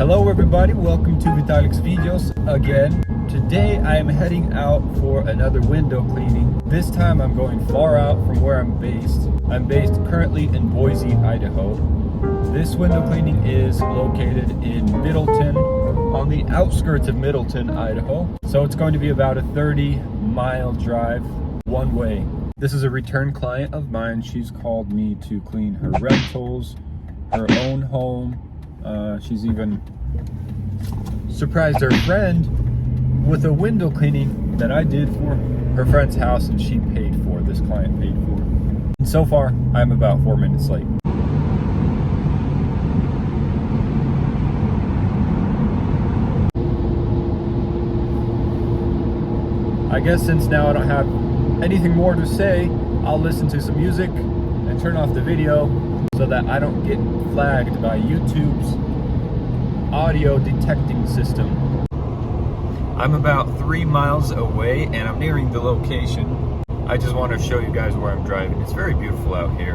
Hello everybody, welcome to Vitalik's Videos again. Today I am heading out for another window cleaning. This time I'm going far out from where I'm based. I'm based currently in Boise, Idaho. This window cleaning is located in Middleton, on the outskirts of Middleton, Idaho. So it's going to be about a 30-mile drive one way. This is a return client of mine. She's called me to clean her rentals, her own home. She's even surprised her friend with a window cleaning that I did for her friend's house, and she paid for, this client paid for. And so far, I'm about 4 minutes late. I guess since now I don't have anything more to say, I'll listen to some music and turn off the video so that I don't get flagged by YouTube's audio detecting system. I'm about 3 miles away and I'm nearing the location. I just want to show you guys where I'm driving. It's very beautiful out here.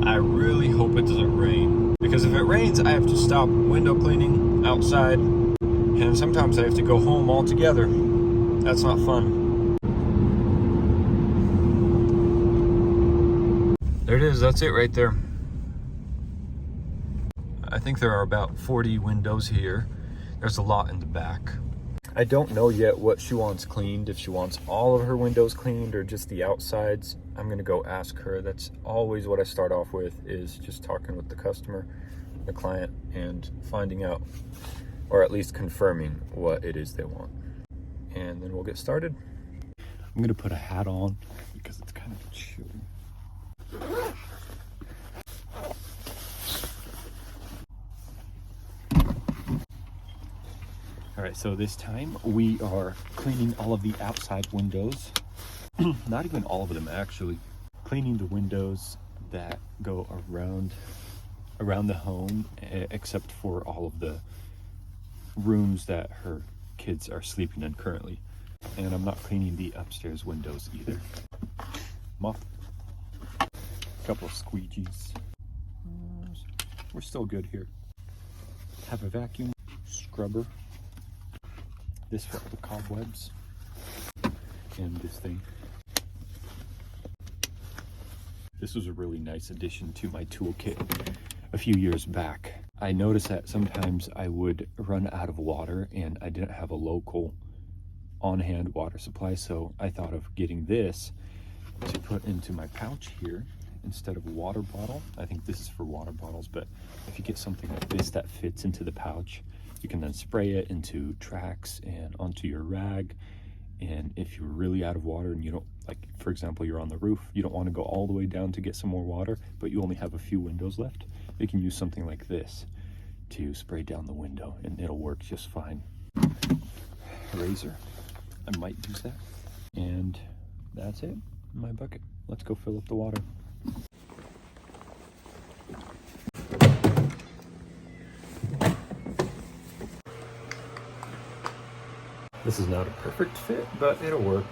I really hope it doesn't rain, because if it rains I have to stop window cleaning outside, and sometimes I have to go home altogether. That's not fun. There it is, that's it right there. I think there are about 40 windows here. There's a lot in the back. I don't know yet what she wants cleaned, if she wants all of her windows cleaned or just the outsides. I'm gonna go ask her. That's always what I start off with, is just talking with the customer, the client, and finding out, or at least confirming what it is they want. And then we'll get started. I'm gonna put a hat on because it's kind of chilly. All right, so this time we are cleaning all of the outside windows. Not even all of them, actually. Cleaning the windows that go around the home, except for all of the rooms that her kids are sleeping in currently. And I'm not cleaning the upstairs windows either. Mop. A couple of squeegees. We're still good here. Have a vacuum scrubber. This for all the cobwebs. And this thing. This was a really nice addition to my toolkit a few years back. I noticed that sometimes I would run out of water and I didn't have a local on-hand water supply, so I thought of getting this to put into my pouch here instead of a water bottle. I think this is for water bottles, but if you get something like this that fits into the pouch, you can then spray it into tracks and onto your rag. And if you're really out of water and you don't, like for example, you're on the roof, you don't want to go all the way down to get some more water, but you only have a few windows left, you can use something like this to spray down the window and it'll work just fine. Razor, I might use that. And that's it, my bucket. Let's go fill up the water. This is not a perfect fit, but it'll work.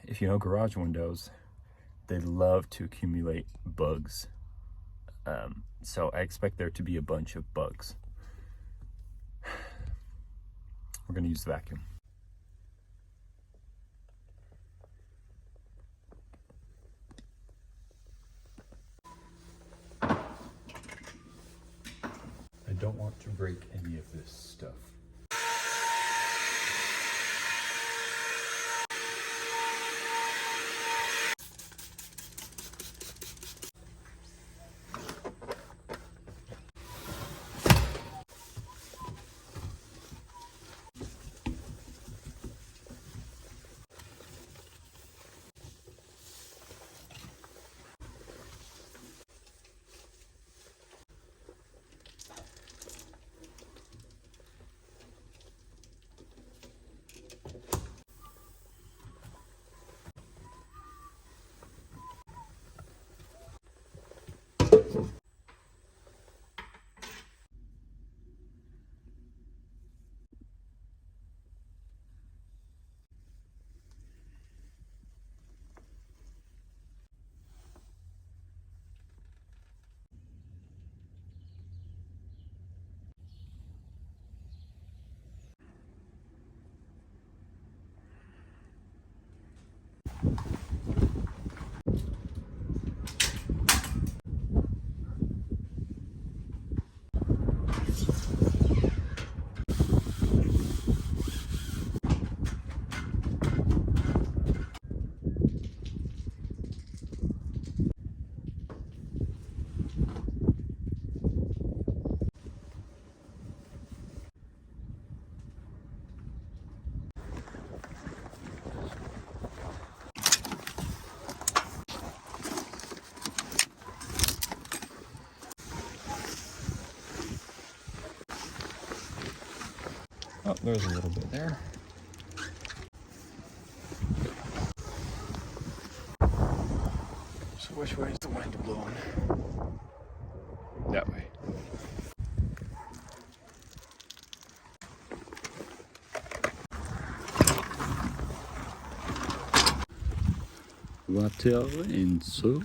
If you know garage windows, they love to accumulate bugs. So I expect there to be a bunch of bugs. We're gonna use the vacuum. I don't want to break any of this stuff. Oh, there's a little bit there. So which way is the wind blowing? That way. Water and soap.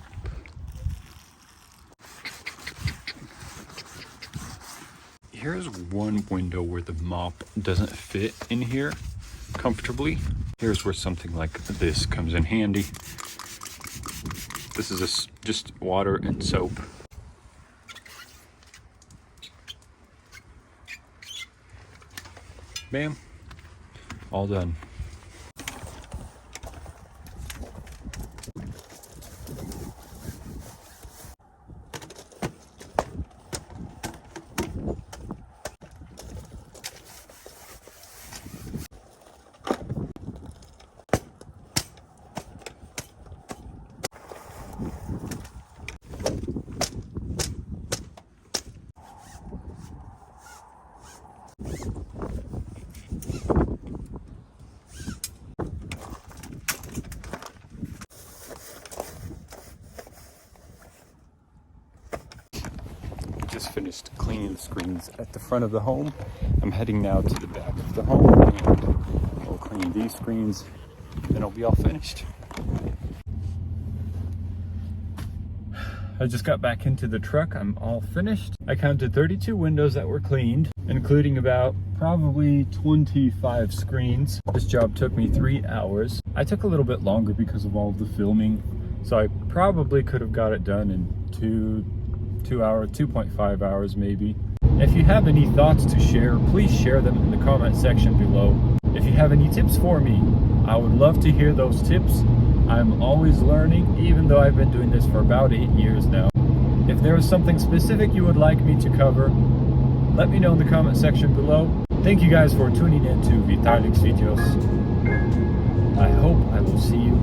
Here's one window where the mop doesn't fit in here comfortably. Here's where something like this comes in handy. This is just water and soap. Bam, all done. Just finished cleaning the screens at the front of the home. I'm heading now to the back of the home and we'll clean these screens and it'll be all finished. I just got back into the truck. I'm all finished. I counted 32 windows that were cleaned, including about probably 25 screens. This job took me 3 hours. I took a little bit longer because of all of the filming, so I probably could have got it done in 2.5 hours maybe. If you have any thoughts to share, please share them in the comment section below. If you have any tips for me, I would love to hear those tips. I'm always learning, even though I've been doing this for about 8 years now. If there is something specific you would like me to cover, let me know in the comment section below. Thank you guys for tuning in to Vitalik's videos. I hope I will see you